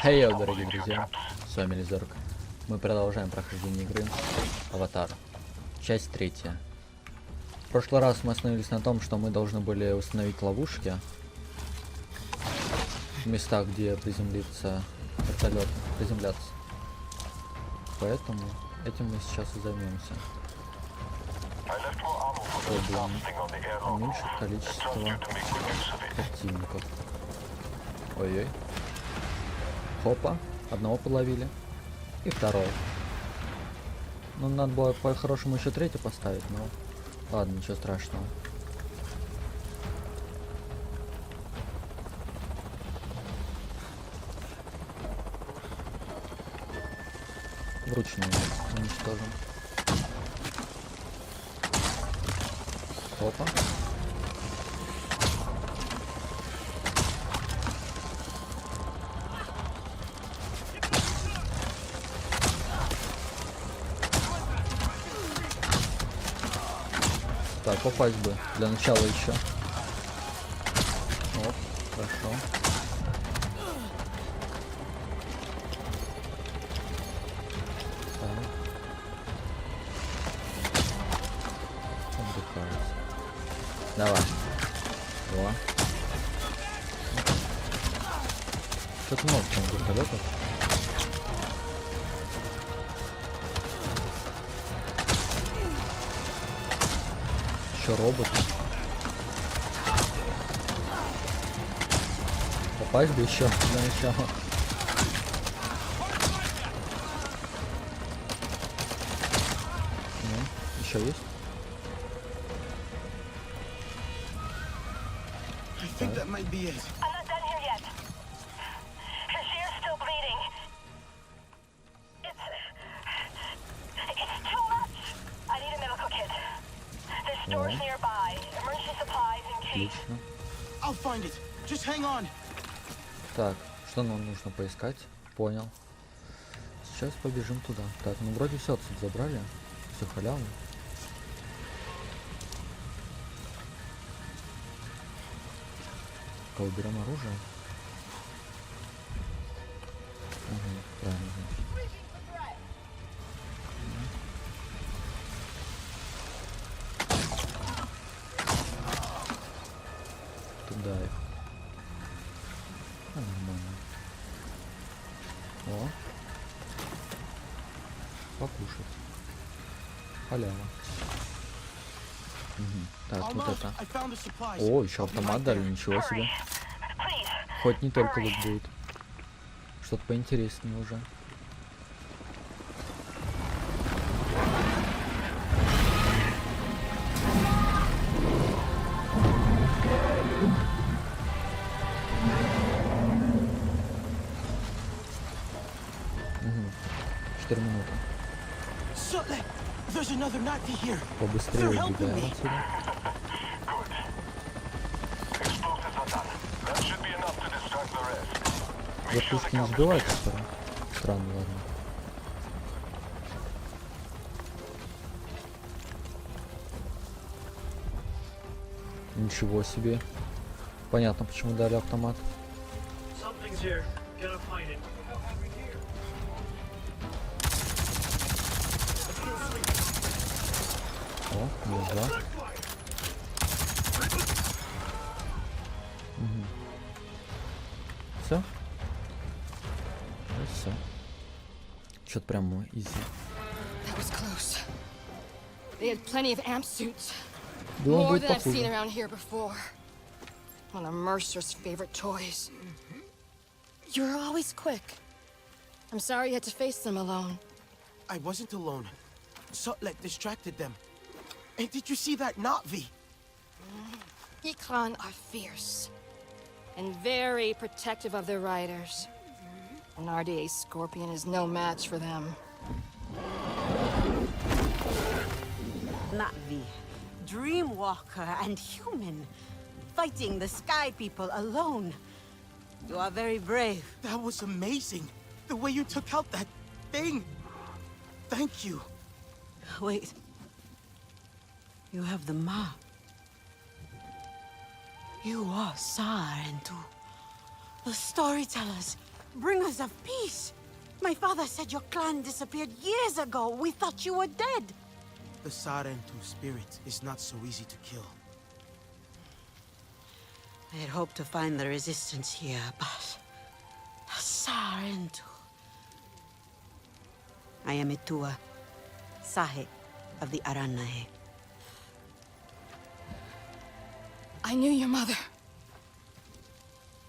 Хей, дорогие друзья, с вами Лизорг. Мы продолжаем прохождение игры Аватар, часть 3. В прошлый раз мы остановились на том, что мы должны были установить ловушки в местах, где приземлится вертолет, приземляться. Поэтому этим мы сейчас и займемся. Чтобы уменьшить количество противников. Ой-ой. Хопа, одного подловили. И второй. Ну, надо было по-хорошему еще третий поставить, но ладно, ничего страшного. Вручную уничтожим. Хопа. Так, попасть бы для начала еще. Оп, хорошо. Так. Отдыхается. Давай. О. Что-то много там вертолетов. Еще робот. Попасть бы еще для начала. Ну, еще есть? Отлично. Так, что нам нужно поискать? Понял. Сейчас побежим туда. Так, ну вроде все отсюда забрали. Все халявно. Кого берем оружие? Угу, правильно, значит. Туда их. Нормально. О. Покушать. Халява. Угу. Так, вот это. О, еще автомат дали, ничего себе. Хоть не только лук будет. Что-то поинтереснее уже. Побыстрее убегаем отсюда. Вертушки не сбиваются, что ли? Странно, ладно. Ничего себе. Понятно, почему дали автомат. О, два. Угу. Все? Все. Что-то прям изи. Думаю, будет похуже. One of Mercer's favorite toys. You were always quick. I'm sorry you had to face them alone. I wasn't alone. Sutlek distracted them. And did you see that Na'vi? Ikran are fierce and very protective of their riders. An RDA Scorpion is no match for them. Na'vi, Dreamwalker and human, fighting the Sky People alone. You are very brave. That was amazing. The way you took out that thing. Thank you. Wait. You have the map. You are Sar and Tu, the storytellers. bringers of peace. My father said your clan disappeared years ago. We thought you were dead. The Sarentu spirit is not so easy to kill. I had hoped to find the resistance here, but... the Sarentu... I am Itua, Sahe of the Aranae. I knew your mother.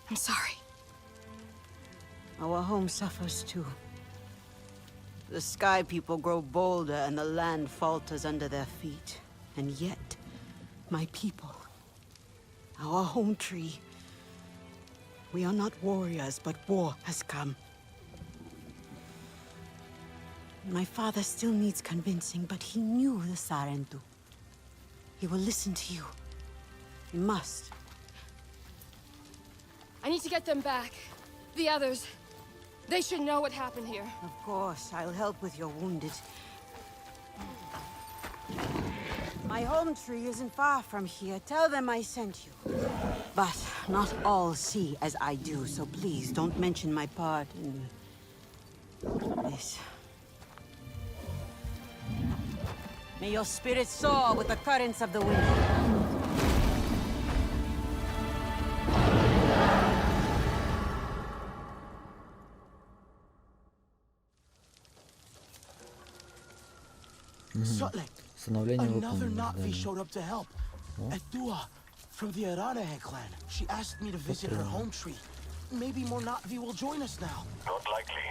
I'm sorry. Our home suffers too. The sky people grow bolder and the land falters under their feet. And yet, my people, our home tree, we are not warriors, but war has come. My father still needs convincing, but he knew the Sarentu. He will listen to you. He must. I need to get them back. The others. They should know what happened here. Of course, I'll help with your wounded. My home tree isn't far from here. Tell them I sent you. But not all see as I do, so please don't mention my part in this. May your spirit soar with the currents of the wind. Становление Another выполнено. Na'vi showed up to help. Adua from the Aranahe clan. She asked me to visit her home tree. Maybe more Na'vi will join us now. Not likely.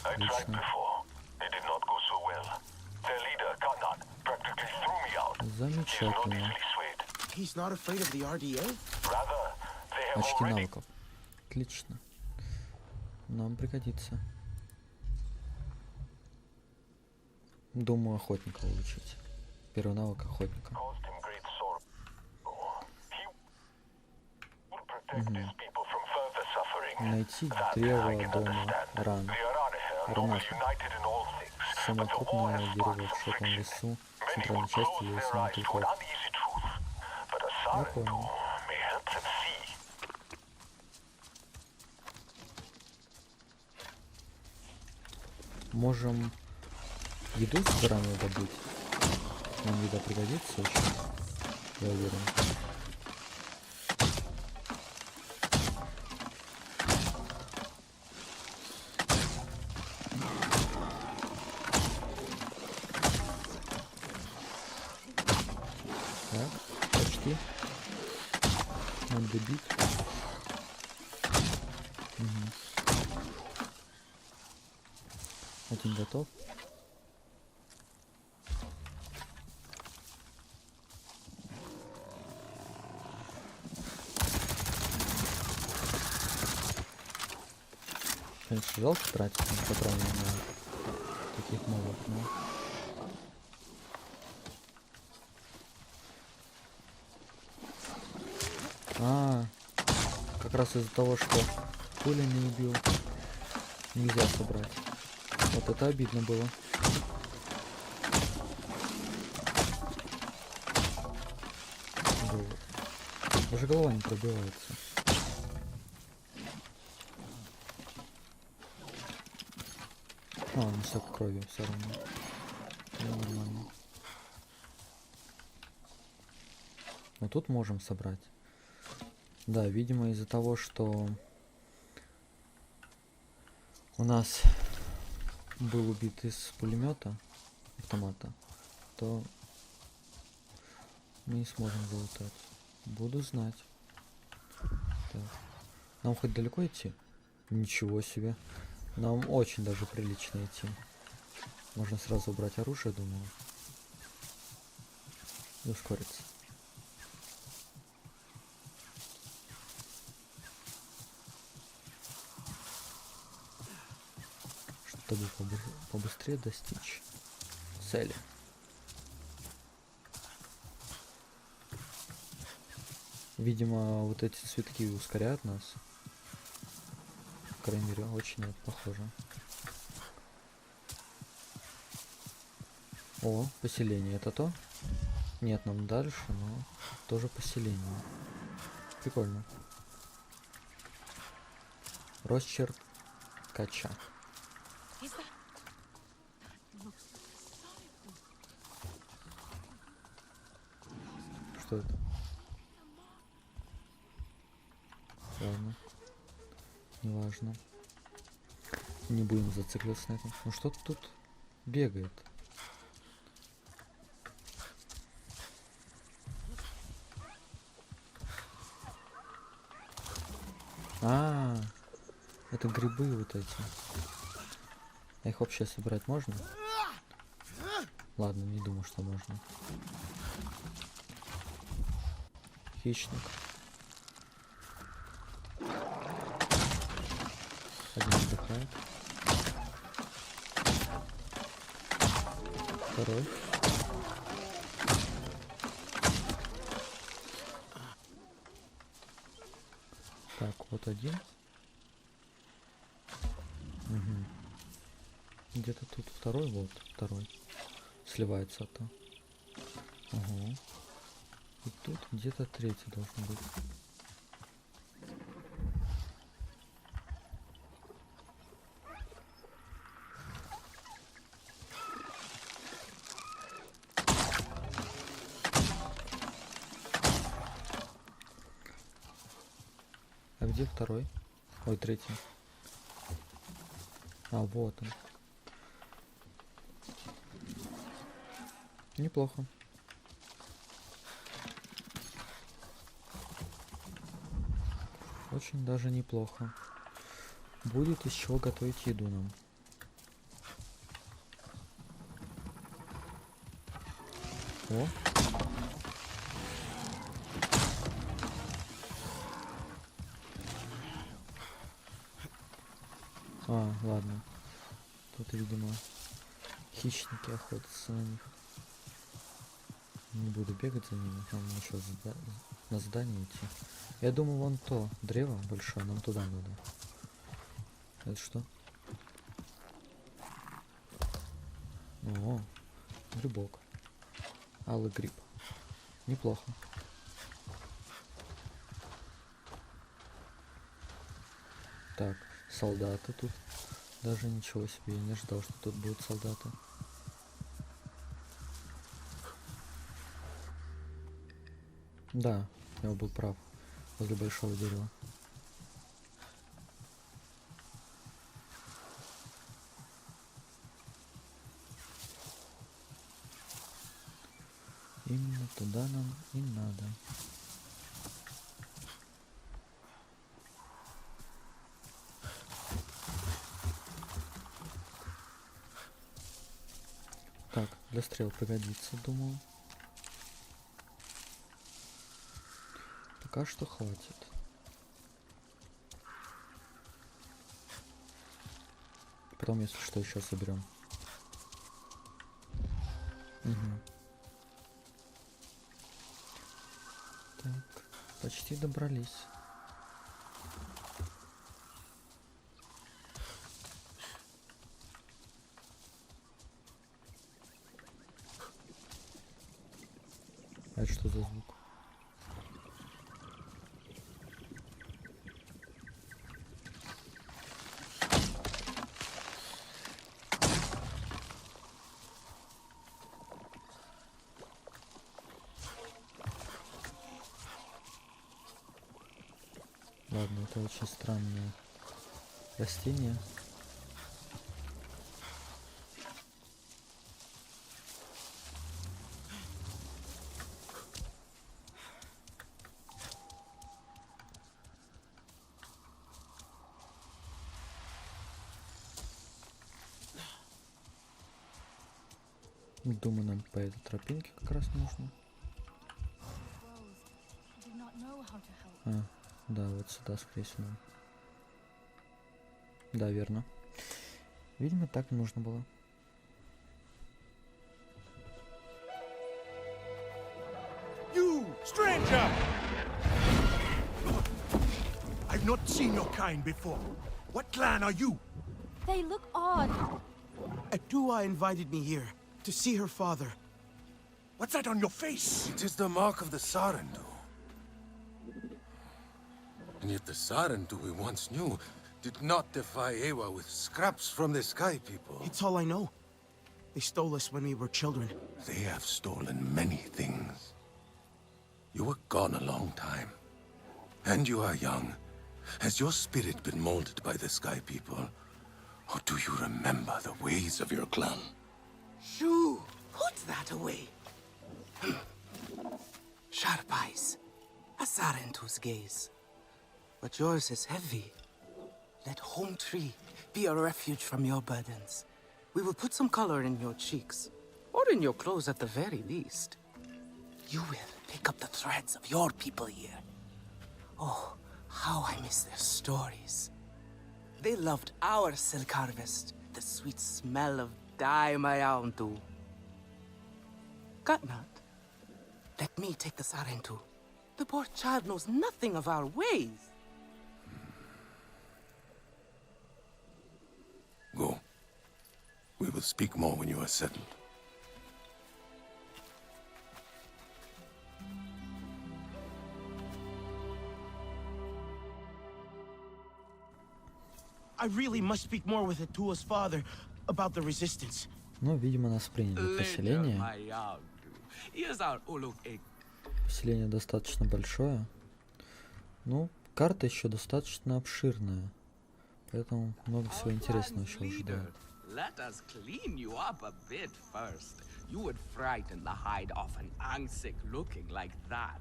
I tried before. It did not go so well. Their leader, Kanan, practically threw me out. He is not Замечательно. easily swayed. He's not afraid of the RDA? Rather, they have Очки already... навыков. Отлично. Нам пригодится. Думаю, охотника улучшить. Первый навык охотника. caused him great sorrow. He will protect his people from further suffering. Найти That I древо can дома understand. ран. The Aranahe are Ранаха. united in all things. Самое But the war крупное has дерево sparked в some широком friction. лесу, в Many центральной will части close есть their eyes to an мотыльков. uneasy truth. But a Sarentu понял. may help them see. Можем еду с горами добыть. Нам еда пригодится очень. Я уверен. Так, почти. Надо добить. Один готов. Конечно, жалко тратить патроны на таких мобов, но... Как раз из-за того, что пуля не убил, нельзя собрать. Вот это обидно было. Вот. Даже голова не пробивается. Не столько крови все равно. Ну, нормально. Но тут можем собрать. Да, видимо, из-за того, что у нас был убит из пулемета, автомата, то мы не сможем залутать. Буду знать. Так. Нам хоть далеко идти? Ничего себе. Нам очень даже прилично идти. Можно сразу убрать оружие, думаю. И ускориться. Чтобы побыстрее достичь цели. Видимо, вот эти цветки ускоряют нас. По крайней мере, очень это похоже. О, поселение, это то? Нет, нам дальше, но тоже поселение. Прикольно. Росчерк ткача. Что это? Ладно. Неважно. Не будем зацикливаться на этом. Ну что-то тут бегает. Это грибы вот эти. А их вообще собирать можно? Ладно, не думаю, что можно. Хищник. Один отдыхает. Второй. Так, вот один. Угу. Где-то тут второй, вот второй. Сливается то. Ага. И тут где-то третий должен быть. А где второй? Ой, третий. А, вот он. Неплохо. Очень даже неплохо. Будет из чего готовить еду нам. О. А, ладно. Тут, видимо, хищники охотятся на них. Не буду бегать за ними, нам еще на здание идти. Я думаю, вон то древо большое, нам туда надо. Это что? О, грибок. Алый гриб. Неплохо. Так, солдаты тут. Даже ничего себе, я не ожидал, что тут будут солдаты. Да, я был прав. Возле большого дерева. Именно туда нам и надо. Так, для стрел пригодится, думаю. Пока что хватит. Потом, если что, еще соберем. Угу. Так, почти добрались. А это что за звук? Ладно, это очень странное растение. Думаю, нам по этой тропинке как раз нужно. А, да, вот сюда, скорее всего. Да, верно. Видимо, так и нужно было. You, stranger! I've not seen your kind before. What clan are you? They look odd. Atua invited me here to see her father. What's that on your face? It is the mark of the Sarentu. And yet the Sarentu we once knew did not defy Ewa with scraps from the sky people. It's all I know. They stole us when we were children. They have stolen many things. You were gone a long time. And you are young. Has your spirit been molded by the sky people? Or do you remember the ways of your clan? Shoo! Put that away. Sharp eyes. A Sarentu's gaze. But yours is heavy. Let home tree be a refuge from your burdens. We will put some color in your cheeks. Or in your clothes at the very least. You will pick up the threads of your people here. Oh, how I miss their stories. They loved our silk harvest, the sweet smell of dye mayauntu. Katnat, let me take the Sarentu. The poor child knows nothing of our ways. Go. We will speak more when you are settled. I really must speak more with Atua's father about the resistance. Ну, видимо, нас приняли в поселение. Поселение достаточно большое. Ну, карта еще достаточно обширная. Поэтому много всего интересного еще ожидаю. Let us clean you up a bit first. You would frighten the hide off an Angsik looking like that.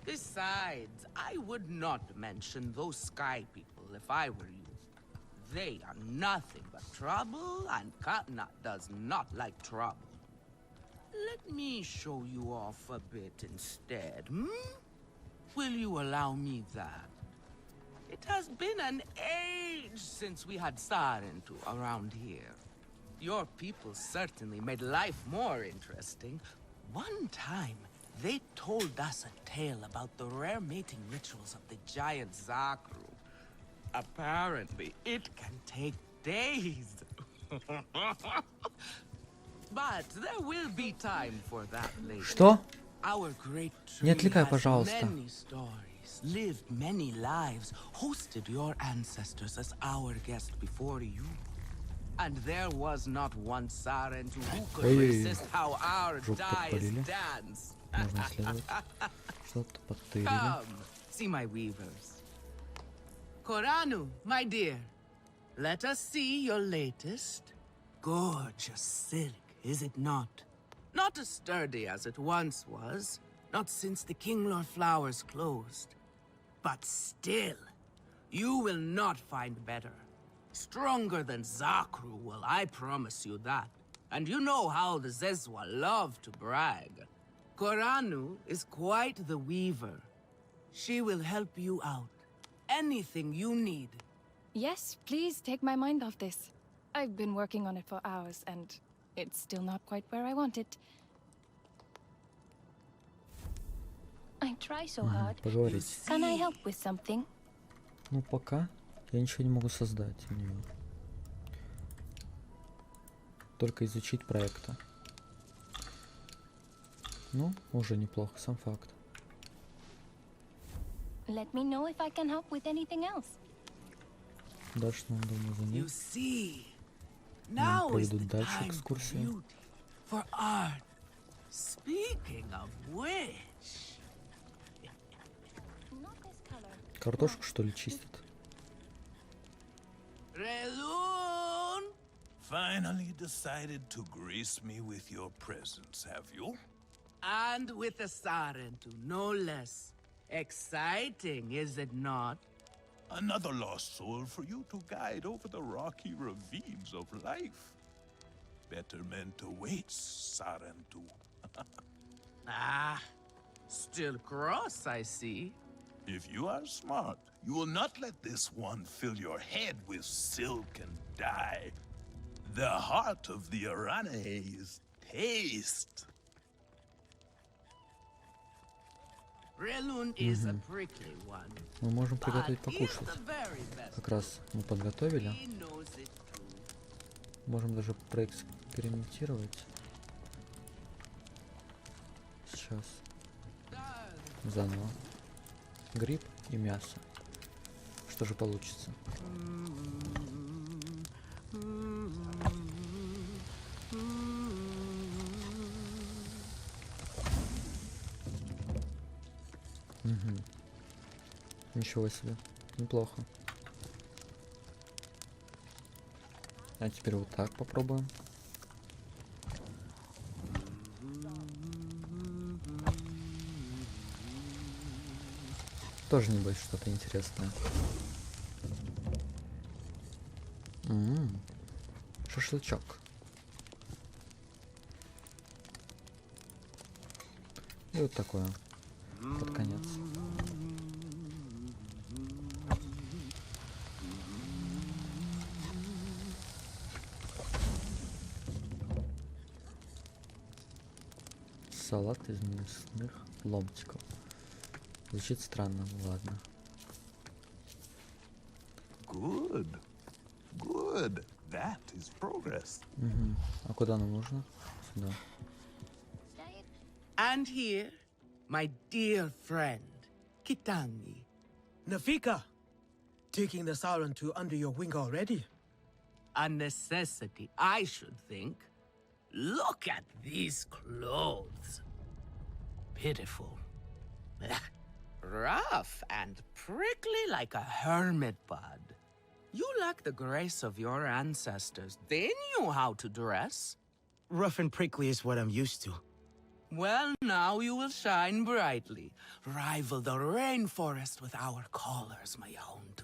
Besides, I would not mention those sky people if I were you. They are nothing but trouble, and Katnat does not like trouble. Let me show you off a bit instead, Will you allow me that? It has been an age since we had Sarentu around here. Your people certainly made life more interesting. One time, they told us a tale about the rare mating rituals of the giant Zakru. Apparently, it can take days. But there will be time for that later. Что? Our great Не tree отвлекай, has пожалуйста. many stories, lived many lives, hosted your ancestors as our guest before you. And there was not one Sarentu who could resist how our dyes dance. Можно исследовать. Что-то подтырили. Come, see my weavers. Koranu, my dear, let us see your latest. Gorgeous silk, is it not? Not as sturdy as it once was, not since the Kinglor flowers closed. But still, you will not find better. Stronger than Zakru will, I promise you that. And you know how the Zezwa love to brag. Koranu is quite the weaver. She will help you out. Anything you need. Yes, please take my mind off this. I've been working on it for hours, and it's still not quite where I want it. I try so hard. Поговорить. Can I help with something? Ну, пока я ничего не могу создать у нее. Только изучить проекта. Ну, уже неплохо, сам факт. Let me know if I can help with anything else. Дальше нам, думаю, за ней. You see, Нам now is проведут the дальше time for экскурсию. beauty, for art. Speaking of which, Not this color. Картошку, что ли, чистят? Relun, Finally decided to grace me with your presence, have you? and with a Sarentu, no less. Exciting, is it not? Another lost soul for you to guide over the rocky ravines of life. Betterment awaits, Sarentu. Ah, still cross, I see. If you are smart, you will not let this one fill your head with silk and dye. The heart of the Arane is taste. Relun is a prickly one. Мы можем But приготовить he's покушать. the very best. Как раз мы подготовили. He knows it too. Можем даже проэкспериментировать. Сейчас. Заново. Гриб и мясо. тоже получится. Угу. Ничего себе. Неплохо. А теперь вот так попробуем. Тоже небось что-то интересное. Шашлычок. И вот такое. Под конец. Салат из мясных ломтиков. Звучит странно, ладно. Good. Good. That is progress. Угу. А куда нам нужно? Сюда. And here, my dear friend, Kitangi. Nafika, taking the Sarantu under your wing already? A necessity, I should think. Look at these clothes. Pitiful. Rough and prickly like a hermit bud. You lack the grace of your ancestors. They knew how to dress. Rough and prickly is what I'm used to. Well, now you will shine brightly. Rival the rainforest with our collars, my hound.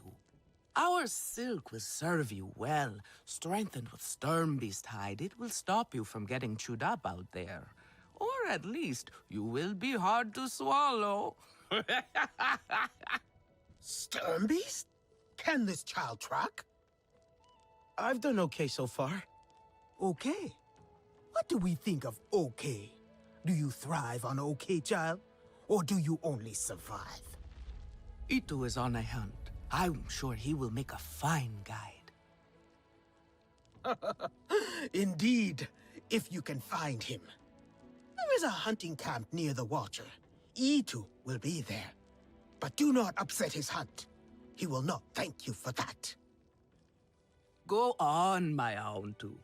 Our silk will serve you well. Strengthened with stern beast hide, it will stop you from getting chewed up out there. Or at least, you will be hard to swallow. Stern beast? Can this child track? I've done okay so far. Okay? What do we think of okay? Do you thrive on okay, child? Or do you only survive? Itu is on a hunt. I'm sure he will make a fine guide. Indeed, if you can find him. There is a hunting camp near the Watcher. Itu will be there. But do not upset his hunt. He will not thank you for that. Go on, my Auntu.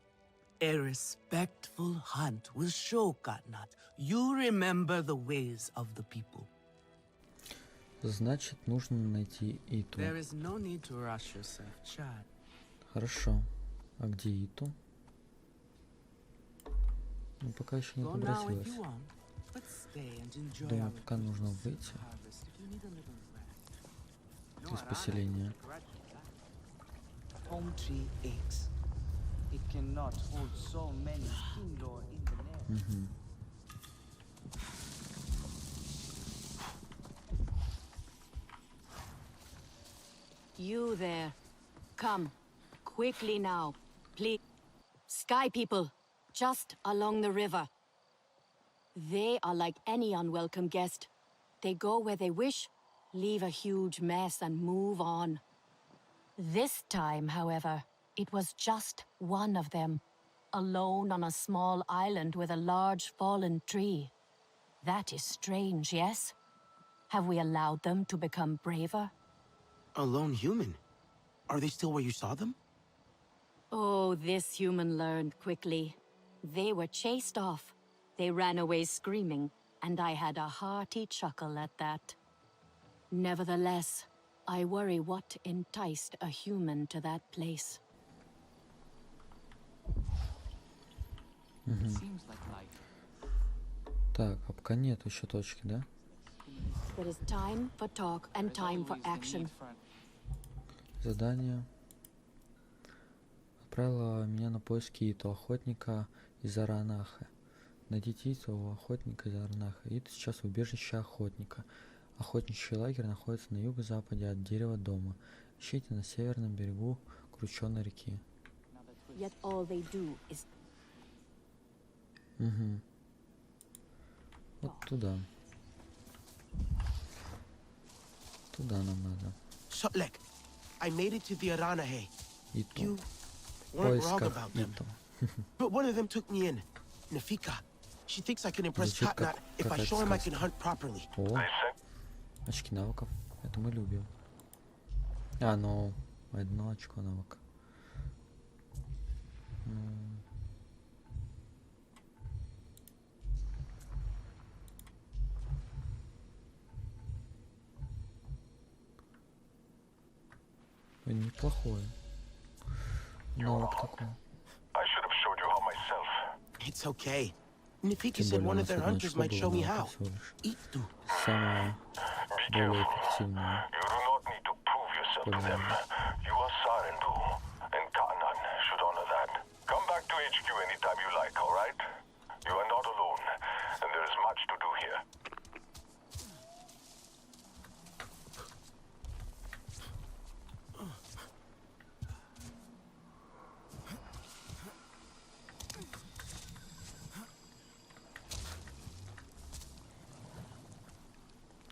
A respectful hunt will show Katnat you remember the ways of the people. Значит, нужно найти Иту. There is no need to rush yourself, Chad. Хорошо. А где Иту? Ну, пока еще не отобразилась. Думаю, пока нужно выйти из поселения. Угу. You there. Come. Quickly now. Please. Sky people. Just along the river. They are like any unwelcome guest. They go where they wish, leave a huge mess, and move on. This time, however, it was just one of them. Alone on a small island with a large fallen tree. That is strange, yes? Have we allowed them to become braver? A lone human? Are they still where you saw them? Oh, this human learned quickly. They were chased off. They ran away screaming, and I had a hearty chuckle at that. Nevertheless, I worry what enticed a human to that place. Так, а пока нет еще точки, да? There is time for talk and time for action. Задание. Отправила меня на поиски Иту, охотника из Аранахи. Найдите Иту, охотника из Аранахи. Иту сейчас в убежище охотника. Охотничий лагерь находится на юго-западе от дерева дома. Ищите на северном берегу крученой реки. Yet all they do is... Угу. Вот туда. Туда нам надо. Shotlek, I made it to the Aranahe. Иту. You В weren't wrong поисках about them. Иту. But one of them took me in. Nafika. She thinks I can impress Звучит Katnat if I какая-то show him I сказка. can hunt properly. О, очки навыков. Это мы любим. А, ну, одно очко навык. Неплохое. Навык такой. I should have showed you how myself. It's okay. Nifiki Тем said более one у of нас their одно hunters очко might show было me навыка how. всего лишь. Itu. Самое более эффективное. You do not need to prove yourself to them. You are Sarentu, and Kanan should honor that. Come back to HQ anytime you like, alright? You are not alone, and there is much to do here.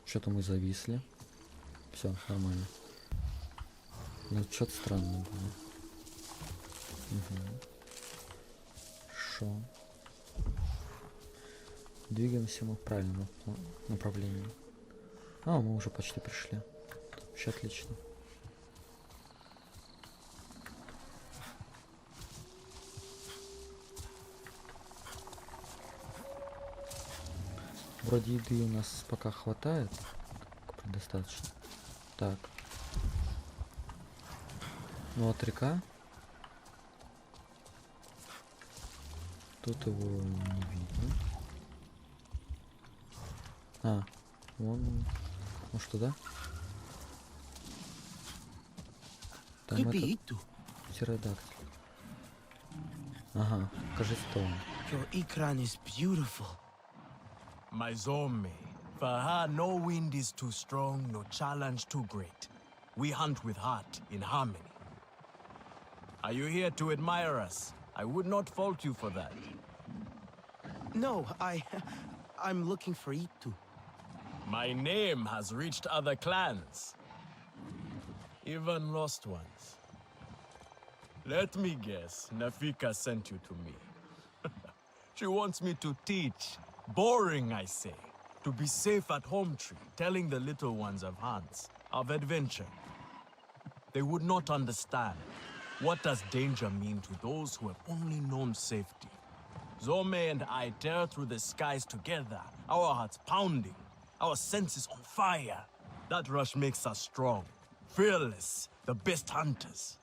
Что-то мы зависли. Все, нормально. Ну, что-то странное было. Хорошо. Двигаемся мы в правильном направлении. А, мы уже почти пришли. Вообще отлично. Вроде еды у нас пока хватает. Достаточно. Так. Ну вот река. Тут его не видно. А, вон он. Может туда? Там это... Птеродактиль. Ага, кажется, то он. Your ikran is beautiful. My Zome, for her no wind is too strong, no challenge too great. We hunt with heart, in harmony. Are you here to admire us? I would not fault you for that. No, I'm looking for Itu. My name has reached other clans, even lost ones. Let me guess, Nafika sent you to me. She wants me to teach. Boring, I say. To be safe at home tree, telling the little ones of Hans, of adventure. They would not understand. What does danger mean to those who have only known safety? Zome and I tear through the skies together, our hearts pounding, our senses on fire. That rush makes us strong, fearless, the best hunters.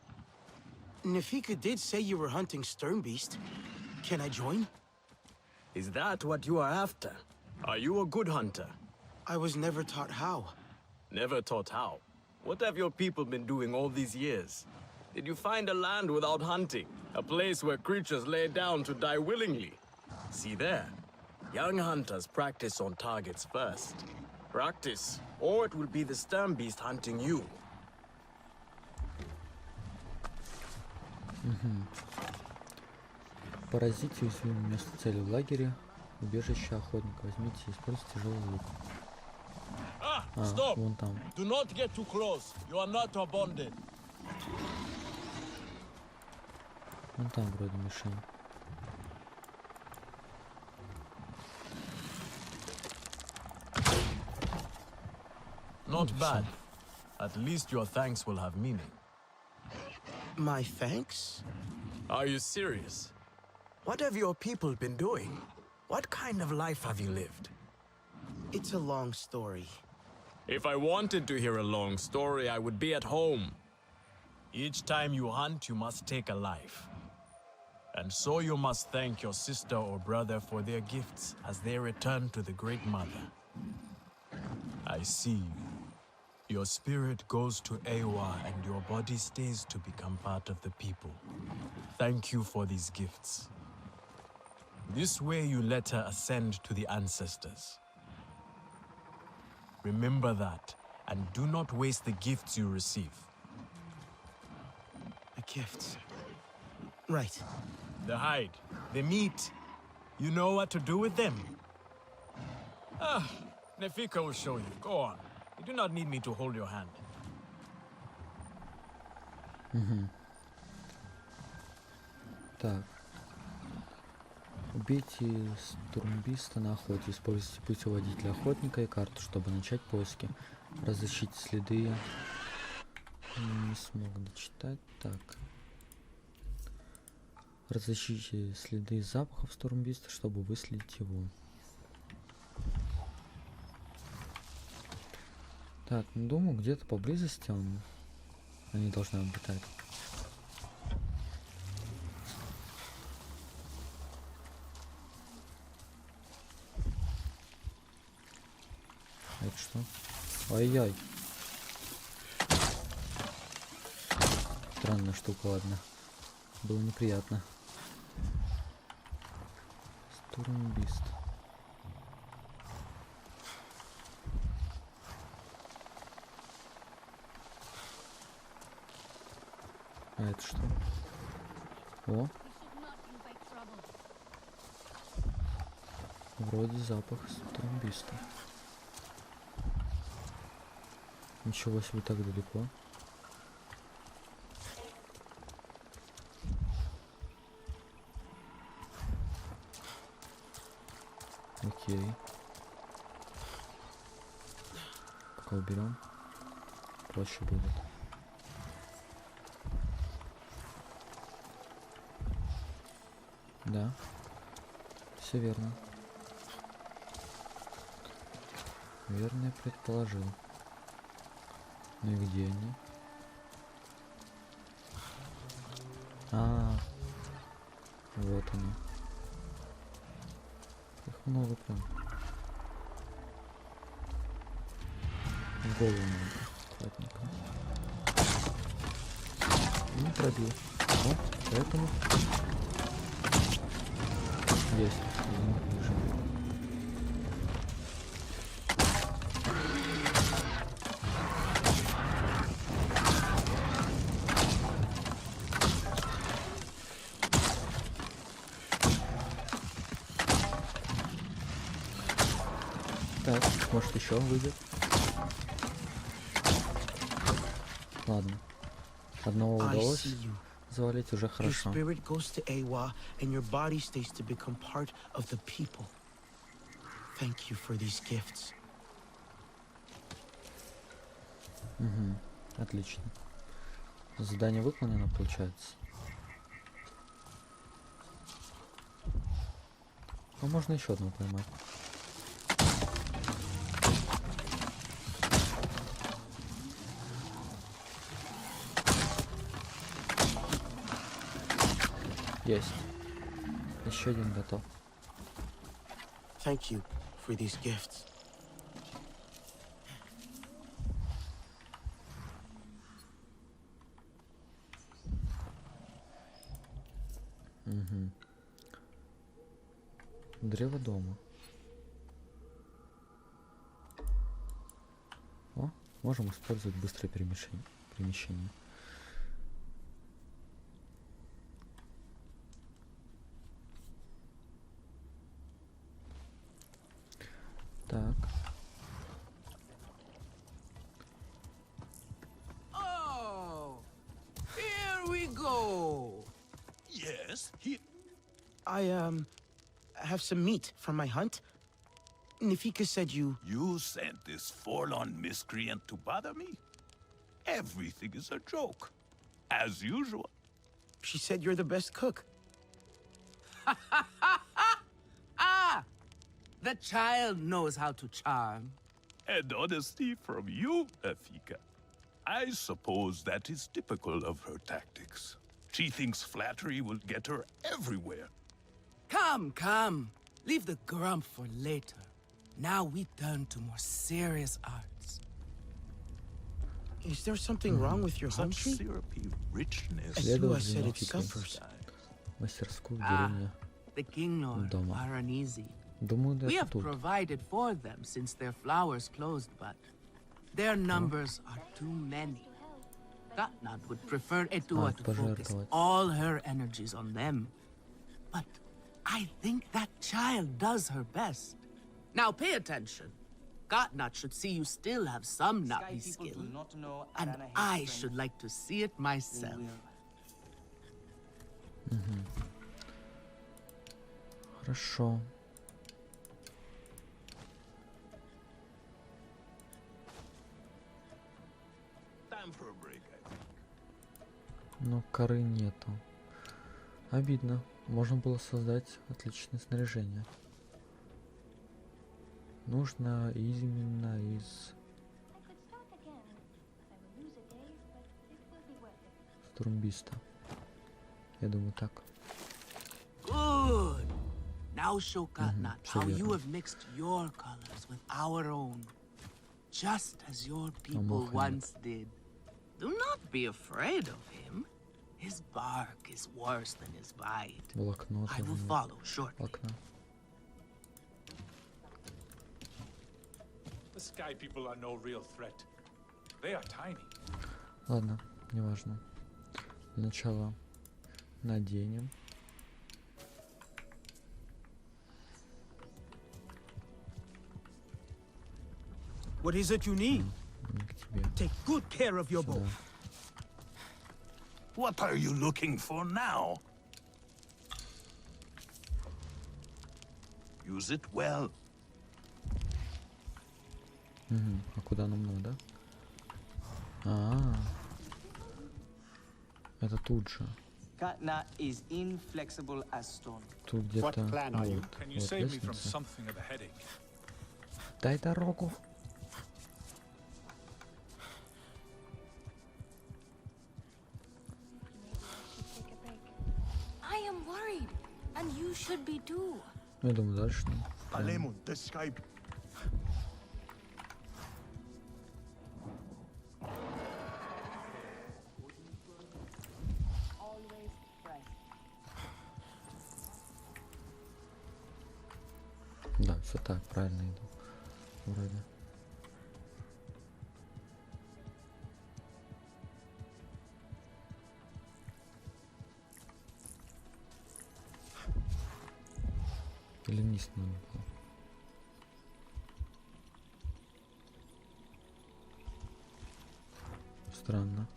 Nafika did say you were hunting Sternbeast. Can I join? Is that what you are after? Are you a good hunter? I was never taught how. Never taught how? What have your people been doing all these years? Did you find a land without hunting? A place where creatures lay down to die willingly? See there. Young hunters practice on targets first. Practice, or it will be the Sternbeast hunting you. Поразите уязвимое место цели в лагере. Убежище охотника. Возьмите и используйте тяжелый лук. Stop! Вон там. Do not get too close. You are not bonded. Вон там вроде мишень. Not bad. At least your thanks will have meaning. My thanks? Are you serious? What have your people been doing? What kind of life have you lived? It's a long story. If I wanted to hear a long story, I would be at home. Each time you hunt, you must take a life. And so you must thank your sister or brother for their gifts as they return to the Great Mother. I see you. Your spirit goes to Ewa and your body stays to become part of the people. Thank you for these gifts. This way you let her ascend to the ancestors. Remember that, and do not waste the gifts you receive. The gifts. Right. The hide, the meat. You know what to do with them. Nefika will show you. Go on. You do not need me to hold your hand. Так. Убейте Стурмбиста на охоте. Используйте путеводитель охотника и карту, чтобы начать поиски. Разыщите следы Не смог дочитать. Так. Разыщите следы запахов Стормбиста, чтобы выследить его. Так, ну думаю, где-то поблизости они должны обитать. Это что? Ай-яй. Странная штука, ладно. Было неприятно. Стормбист. А это что? О! Вроде запах Стормбиста. Ничего себе, так далеко. Окей. Пока уберем, проще будет. Да, все верно. Верно я предположил. Ну и где они? А, вот они. Их много прям. В голову надо. Аккуратненько. Не пробил. Вот, поэтому есть. Так, может еще выйдет. Ладно. Одного удалось завалить, уже хорошо. Угу, отлично. Задание выполнено, получается. А можно еще одного поймать. Есть. Еще один готов. Thank you for these gifts. Угу. Древо дома. О, можем использовать быстрое перемещение. Так. Oh, here we go. Yes, I have some meat from my hunt. Nafika said you sent this forlorn miscreant to bother me? Everything is a joke, as usual. She said you're the best cook. The child knows how to charm. And honesty from you, Nafika. I suppose that is typical of her tactics. She thinks flattery will get her everywhere. Come. Leave the grump for later. Now we turn to more serious arts. Is there something wrong with your home Such tree? syrupy richness. Asua said it suffers. Мастерскую в деревне. The Kinglor Дома. are uneasy. Думаю, We это have тут. provided for them since their flowers closed, but their numbers are too many. Gatnat would prefer Etua to focus пожертвовать. all her energies on them. But I think that child does her best. Now pay attention. Gatnat should see you still have some Navi skill. And I should like to see it myself. Хорошо. Time for a break, I think. Но коры нету. Обидно. Можно было создать отличное снаряжение. Нужно именно из Струмбиста. Я думаю, так. Good. Now show Katnat how you have mixed your colors with our own, just as your people once did. Do not be afraid of him. His bark is worse than his bite. I will follow shortly. The sky people are no real threat. They are tiny. Ладно, неважно. Для начала наденем. What is it you need? Take good care of your bow. What are you looking for now? Use it well. А куда нам надо? Это тут же. Тут где-то вот лестница. Дай дорогу. Я думаю, дальше. Да, все так, правильно иду. Вроде. Или вниз надо было? Странно.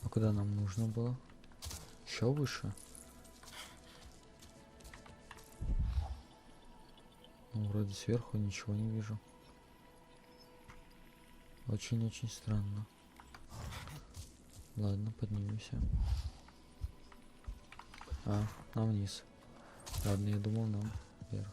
А куда нам нужно было? Еще выше? Ну, вроде сверху ничего не вижу. Очень-очень странно. Ладно, поднимемся. Нам вниз. Ладно, я думал, нам вверх.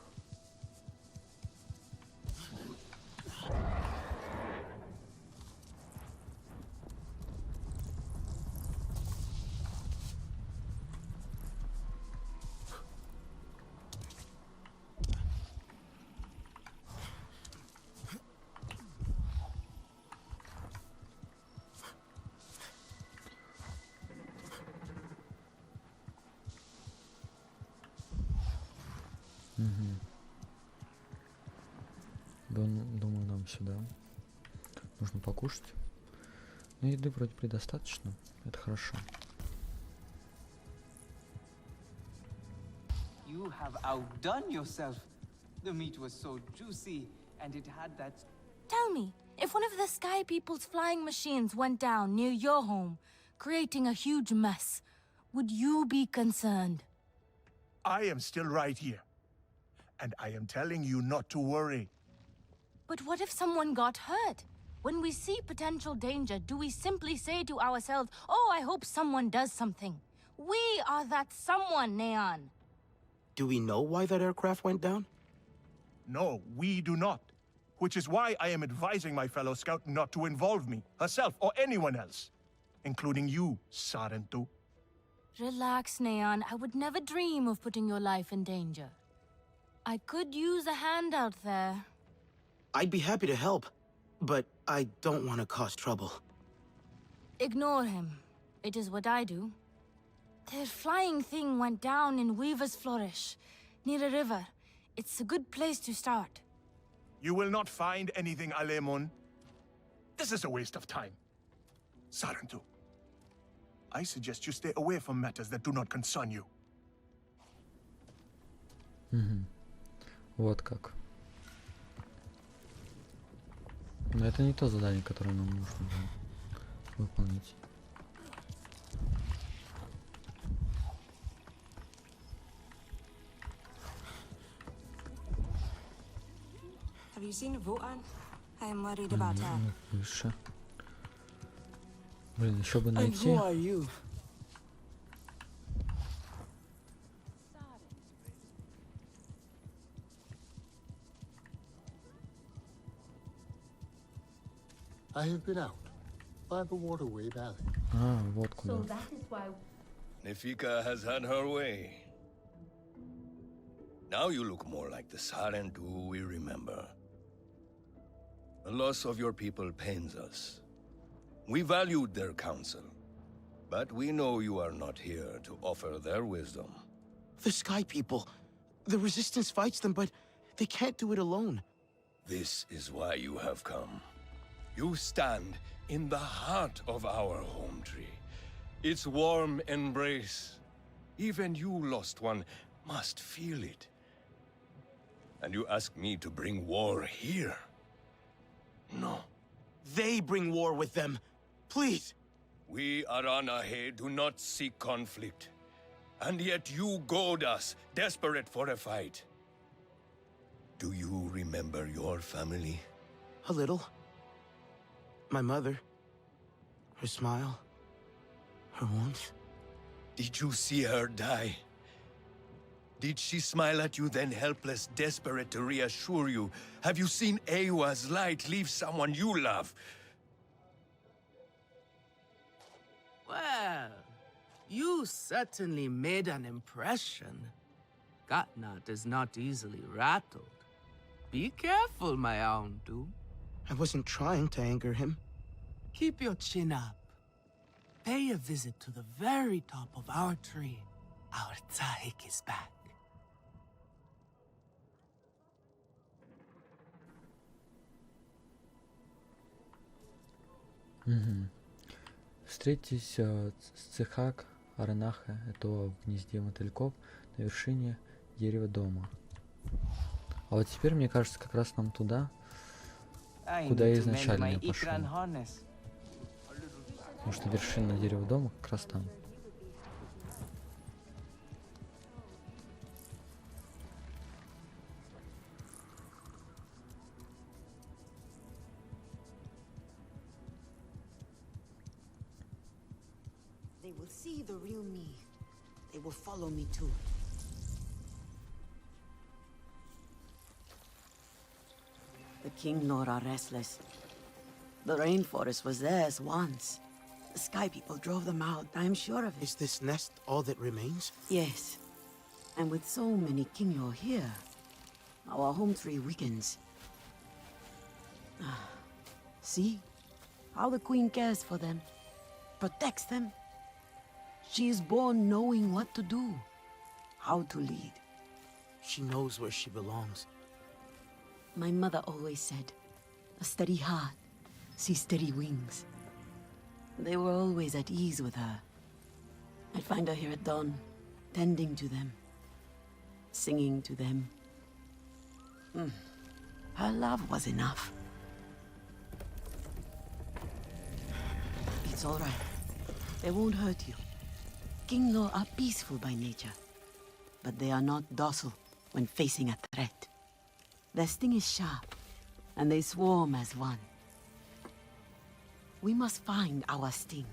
Думаю, нам сюда. Нужно покушать. Но еды вроде предостаточно. Это хорошо. You have outdone yourself. The meat was so juicy, and it had that... Tell me, if one of the Sky People's flying machines went down near your home, creating a huge mess, would you be concerned? I am still right here. And I am telling you not to worry. But what if someone got hurt? When we see potential danger, do we simply say to ourselves, oh, I hope someone does something? We are that someone, Neon. Do we know why that aircraft went down? No, we do not. Which is why I am advising my fellow scout not to involve me, herself, or anyone else. Including you, Sarentu. Relax, Neon. I would never dream of putting your life in danger. I could use a hand out there. I'd be happy to help, but I don't want to cause trouble. Ignore him. It is what I do. Their flying thing went down in Weaver's Flourish, near a river. It's a good place to start. You will not find anything, Alemon. This is a waste of time. Sarentu, I suggest you stay away from matters that do not concern you. Вот как. Но это не то задание, которое нам нужно было выполнить. Have you seen Votan? I am worried about her. Выше. Блин, еще бы And найти. who are you? I have been out by the waterway valley. А, вот куда. So that is why Nefika has had her way. Now you look more like the Sarentu we remember. The loss of your people pains us. We valued their counsel, but we know you are not here to offer their wisdom. The Sky People. The Resistance fights them, but they can't do it alone. This is why you have come. You stand in the heart of our home tree. Its warm embrace. Even you, lost one, must feel it. And you ask me to bring war here? No. They bring war with them. Please. We Aranahe do not seek conflict. And yet you goad us, desperate for a fight. Do you remember your family? A little. My mother. Her smile. Her warmth. Did you see her die? Did she smile at you then, helpless, desperate to reassure you? Have you seen Ewa's light leave someone you love? Well, you certainly made an impression. Katnat is not easily rattled. Be careful, my Auntu. I wasn't trying to anger him. Keep your chin up. Pay a visit to the very top of our tree. Our Tsahik is back. Угу. Встретитесь с Цехак Аранаха, это в гнезде мотыльков на вершине дерева дома. А вот теперь, мне кажется, как раз нам туда, куда я изначально пошел. Потому что вершина дерева дома как раз там. They will see the real me. They will follow me too. The King Lord are restless. The rainforest was theirs once. The Sky People drove them out, I'm sure of it. Is this nest all that remains? Yes. And with so many Kinyo here, our home tree weakens. See? How the Queen cares for them. Protects them. She is born knowing what to do. How to lead. She knows where she belongs. My mother always said, a steady heart sees steady wings. They were always at ease with her. I'd find her here at dawn, tending to them, singing to them. Her love was enough. It's all right. They won't hurt you. Kinglo are peaceful by nature, but they are not docile when facing a threat. Their sting is sharp, and they swarm as one. We must find our sting.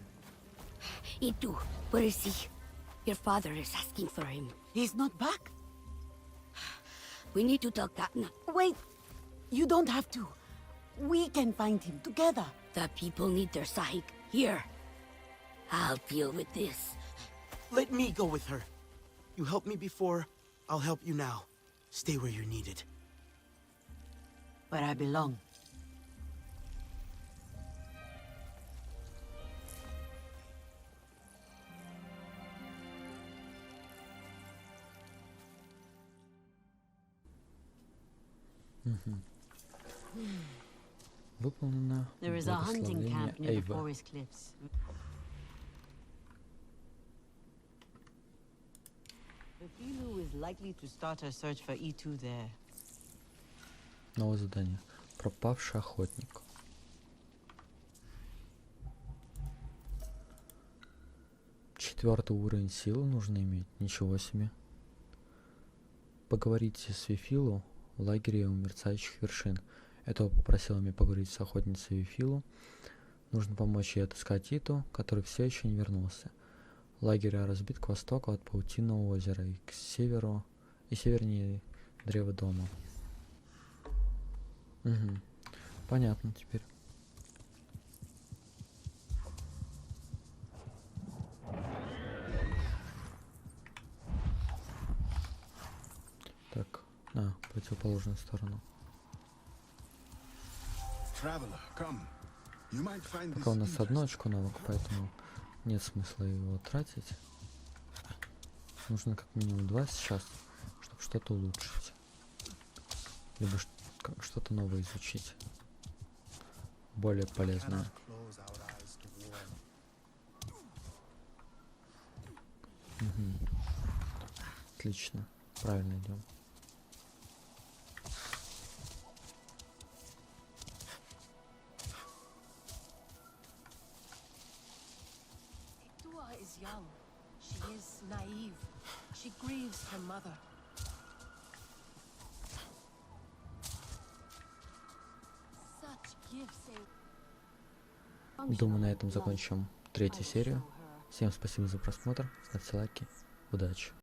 Itu, where is he? Your father is asking for him. He's not back? We need to tell Katna. Wait! You don't have to. We can find him together. The people need their Sahik here. I'll deal with this. Let me go with her. You helped me before, I'll help you now. Stay where you're needed. Where I belong. Выполнено There is a hunting благословение camp near the Эйва. forest cliffs. The Filu is likely to start her search for E2 there. Новое задание. Пропавший охотник. Четвертый уровень силы нужно иметь. Ничего себе. Поговорите с Вифилу в лагере у мерцающих вершин. Это попросила меня поговорить с охотницей Вифилу. Нужно помочь ей отыскать Иту, который все еще не вернулся. Лагерь разбит к востоку от Паутинного озера и к северу, и севернее древа дома. Угу. Понятно теперь. противоположную сторону. Пока у нас одно очко навыка, поэтому нет смысла его тратить. Нужно как минимум 2 сейчас, чтобы что-то улучшить. Либо что-то новое изучить. Более полезное. Угу. Отлично. Правильно идем. Думаю, на этом закончим 3-ю серию. Всем спасибо за просмотр, ставьте лайки, удачи!